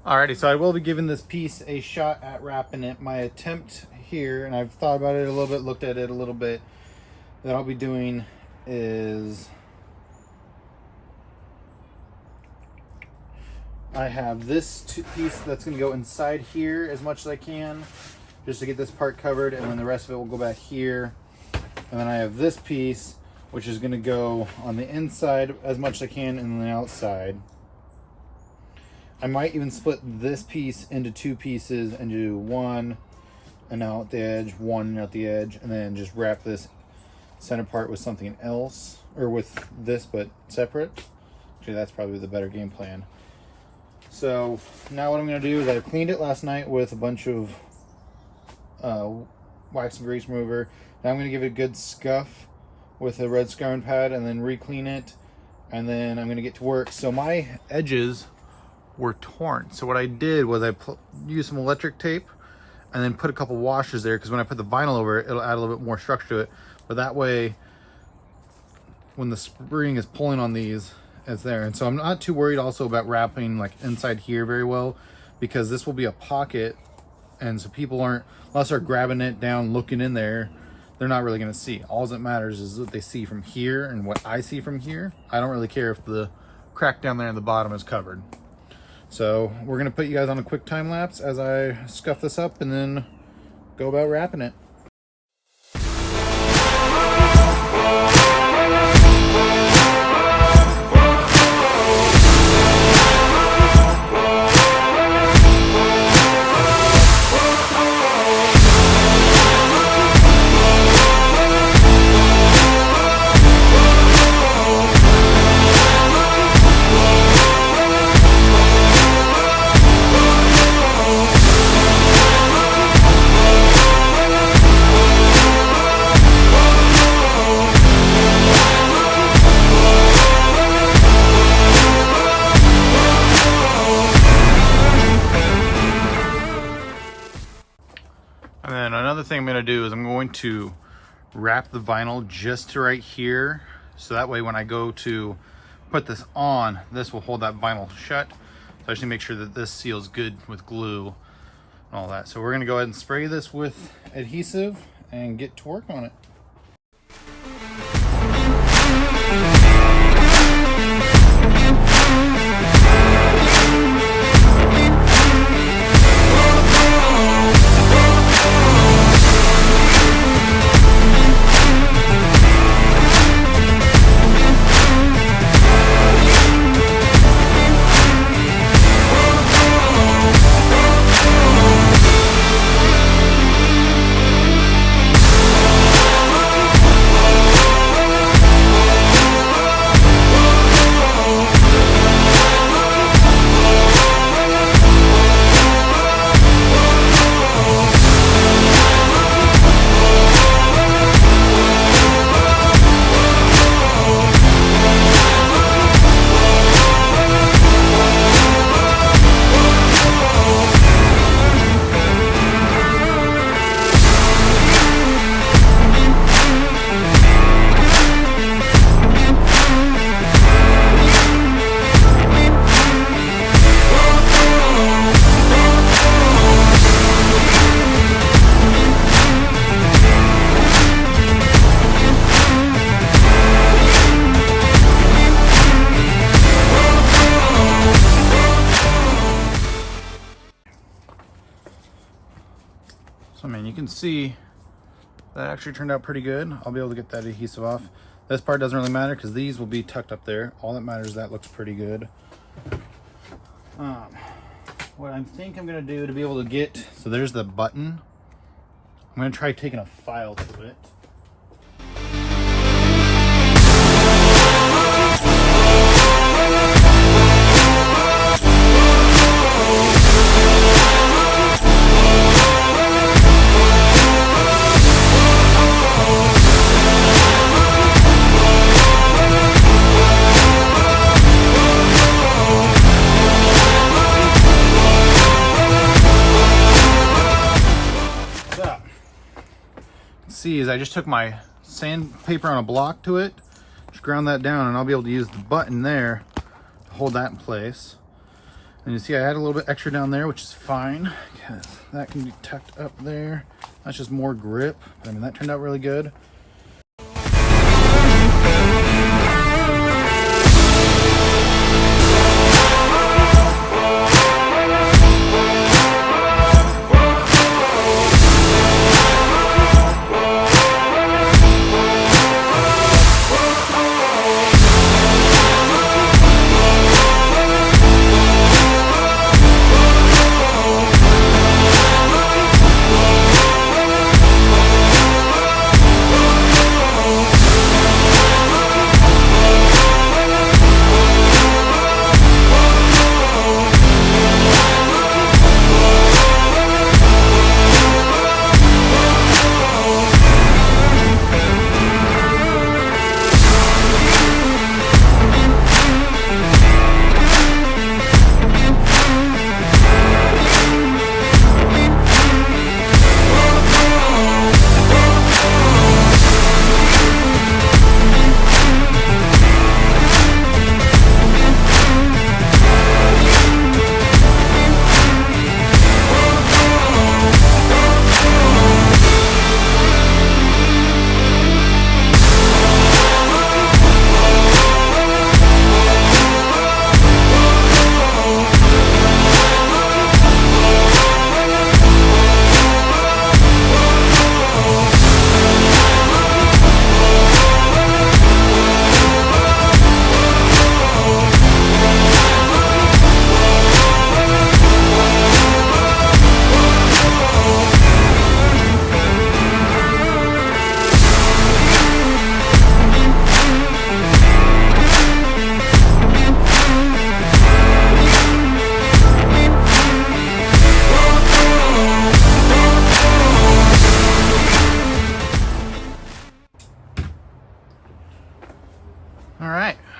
Alrighty, so I will be giving this piece a shot at wrapping it. My attempt here, and I've thought about it a little bit, looked at it a little bit, that I'll be doing is I have this piece that's going to go inside here as much as I can, just to get this part covered, and then the rest of it will go back here. And then I have this piece, which is going to go on the inside as much as I can, and then the outside. I might even split this piece into two pieces and do one and out the edge, one and out the edge, and then just wrap this center part with something else, or with this but separate. Actually, that's probably the better game plan. So now what I'm going to do is I cleaned it last night with a bunch of wax and grease remover. Now I'm going to give it a good scuff with a red scouring pad and then re-clean it, and then I'm going to get to work. So my edges were torn, so what I did was I used some electric tape and then put a couple washes there, because when I put the vinyl over it, it'll add a little bit more structure to it, but that way when the spring is pulling on these, it's there. And so I'm not too worried also about wrapping like inside here very well, because this will be a pocket, and so people aren't, unless they're grabbing it down looking in there, they're not really going to see. All that matters is what they see from here and what I see from here. I don't really care if the crack down there in the bottom is covered. So we're going to put you guys on a quick time lapse as I scuff this up and then go about wrapping it. And then another thing I'm going to do is I'm going to wrap the vinyl just to right here, so that way when I go to put this on, this will hold that vinyl shut. So I just need to make sure that this seals good with glue and all that. So we're going to go ahead and spray this with adhesive and get to work on it. So I mean, you can see that actually turned out pretty good. I'll be able to get that adhesive off. This part doesn't really matter because these will be tucked up there. All that matters is that looks pretty good. What I think I'm gonna do to be able to get, so there's the button. I'm gonna try taking a file to it. See is I just took my sandpaper on a block to it, just ground that down, and I'll be able to use the button there to hold that in place. And And you see I had a little bit extra down there, which is fine, because that can be tucked up there. That's just more grip. I mean, that turned out really good.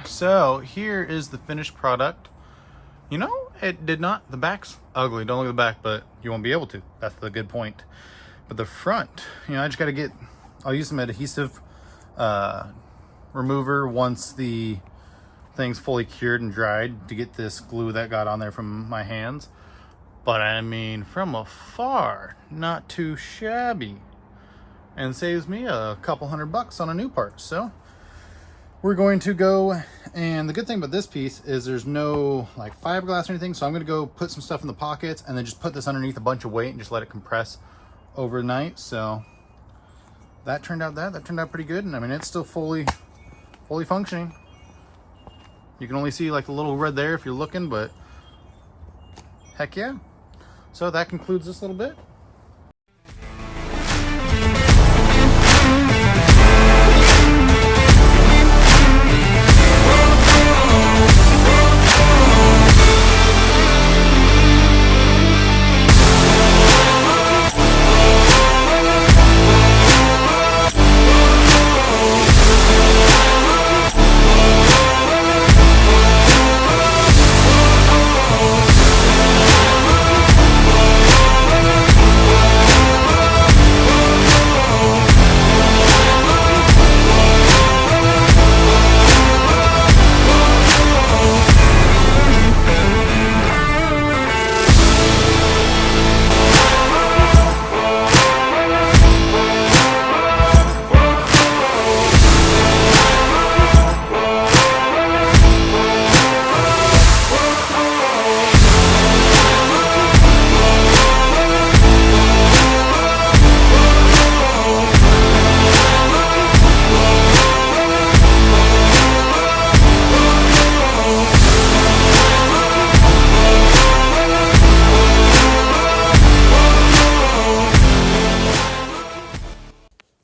So here is the finished product. You know, it did not, the back's ugly. Don't look at the back, but you won't be able to. That's the good point. But the front, you know, I just got to get, I'll use some adhesive remover once the thing's fully cured and dried to get this glue that got on there from my hands. But I mean, from afar, not too shabby. And saves me a couple $100 on a new part. So we're going to go, and the good thing about this piece is there's no like fiberglass or anything, so I'm going to go put some stuff in the pockets and then just put this underneath a bunch of weight and just let it compress overnight. So that turned out pretty good, and I mean, it's still fully functioning. You can only see like a little red there if you're looking, but heck yeah. So that concludes this little bit.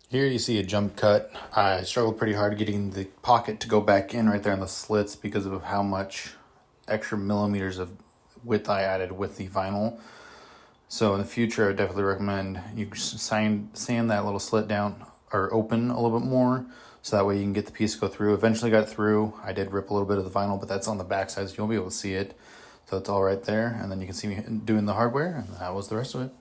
Here you see a jump cut. I struggled pretty hard getting the pocket to go back in right there in the slits because of how much extra millimeters of width I added with the vinyl. So in the future, I would definitely recommend you sand that little slit down or open a little bit more, so that way you can get the piece to go through. Eventually got it through. I did rip a little bit of the vinyl, but that's on the back side, so you won't be able to see it. So it's all right there, and then you can see me doing the hardware, and that was the rest of it.